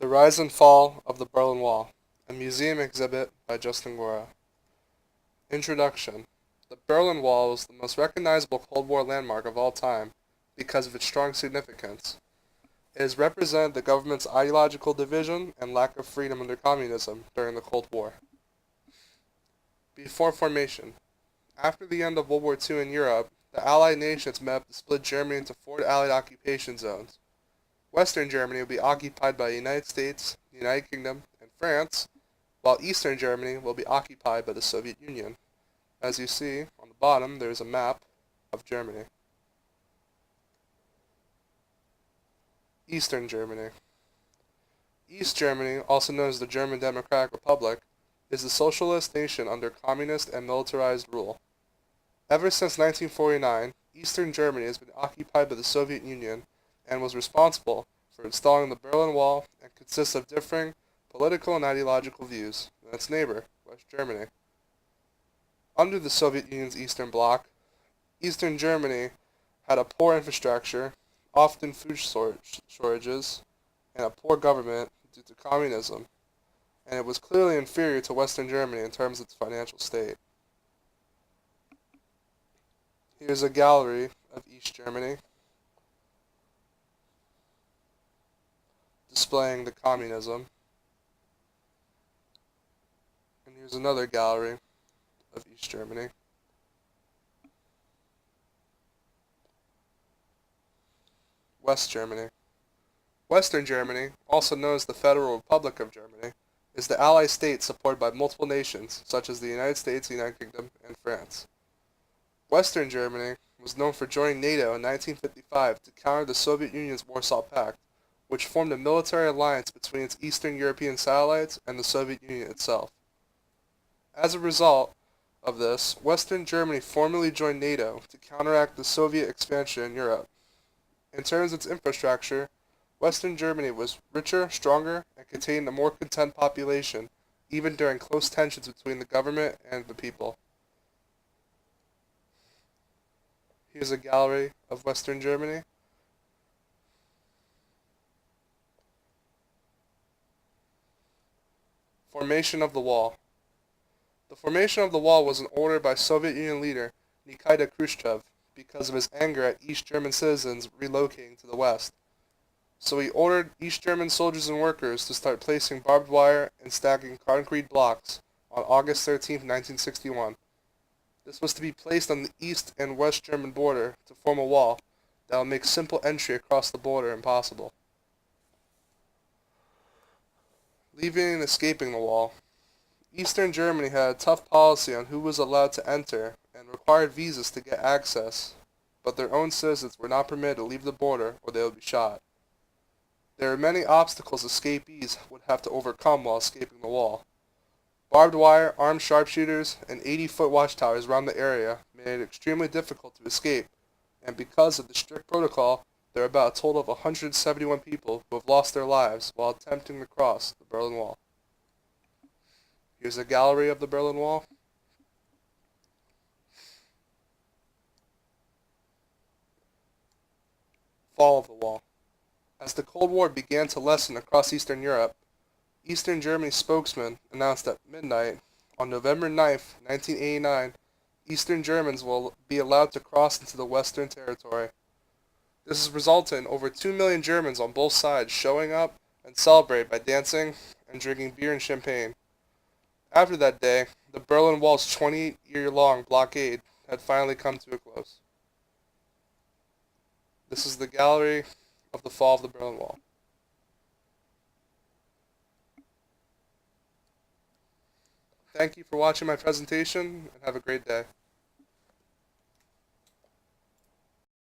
The Rise and Fall of the Berlin Wall, a museum exhibit by Justin Guerra. Introduction. The Berlin Wall is the most recognizable Cold War landmark of all time because of its strong significance. It has represented the government's ideological division and lack of freedom under communism during the Cold War. Before formation. After the end of World War II in Europe, the Allied nations met up to split Germany into four Allied occupation zones. Western Germany will be occupied by the United States, the United Kingdom, and France, while Eastern Germany will be occupied by the Soviet Union. As you see on the bottom, there is a map of Germany. Eastern Germany. East Germany, also known as the German Democratic Republic, is a socialist nation under communist and militarized rule. Ever since 1949, Eastern Germany has been occupied by the Soviet Union and was responsible for installing the Berlin Wall and consists of differing political and ideological views than its neighbor, West Germany. Under the Soviet Union's Eastern Bloc, Eastern Germany had a poor infrastructure, often food shortages, and a poor government due to communism, and it was clearly inferior to Western Germany in terms of its financial state. Here's a gallery of East Germany displaying the communism. And here's another gallery of East Germany. West Germany. Western Germany, also known as the Federal Republic of Germany, is the Allied state supported by multiple nations such as the United States, the United Kingdom, and France. Western Germany was known for joining NATO in 1955 to counter the Soviet Union's Warsaw Pact, which formed a military alliance between its Eastern European satellites and the Soviet Union itself. As a result of this, Western Germany formally joined NATO to counteract the Soviet expansion in Europe. In terms of its infrastructure, Western Germany was richer, stronger, and contained a more content population, even during close tensions between the government and the people. Here's a gallery of Western Germany. Formation of the Wall. The formation of the wall was an order by Soviet Union leader Nikita Khrushchev because of his anger at East German citizens relocating to the West. So he ordered East German soldiers and workers to start placing barbed wire and stacking concrete blocks on August 13, 1961. This was to be placed on the east and west German border to form a wall that will make simple entry across the border impossible. Leaving and escaping the wall. Eastern Germany had a tough policy on who was allowed to enter and required visas to get access, but their own citizens were not permitted to leave the border or they would be shot. There were many obstacles escapees would have to overcome while escaping the wall. Barbed wire, armed sharpshooters, and 80-foot watchtowers around the area made it extremely difficult to escape, and because of the strict protocol, there are about a total of 171 people who have lost their lives while attempting to cross the Berlin Wall. Here's a gallery of the Berlin Wall. Fall of the Wall. As the Cold War began to lessen across Eastern Europe, Eastern Germany spokesman announced at midnight on November 9, 1989, Eastern Germans will be allowed to cross into the Western Territory. This has resulted in over 2 million Germans on both sides showing up and celebrate by dancing and drinking beer and champagne. After that day, the Berlin Wall's 20-year-long blockade had finally come to a close. This is the gallery of the fall of the Berlin Wall. Thank you for watching my presentation, and have a great day.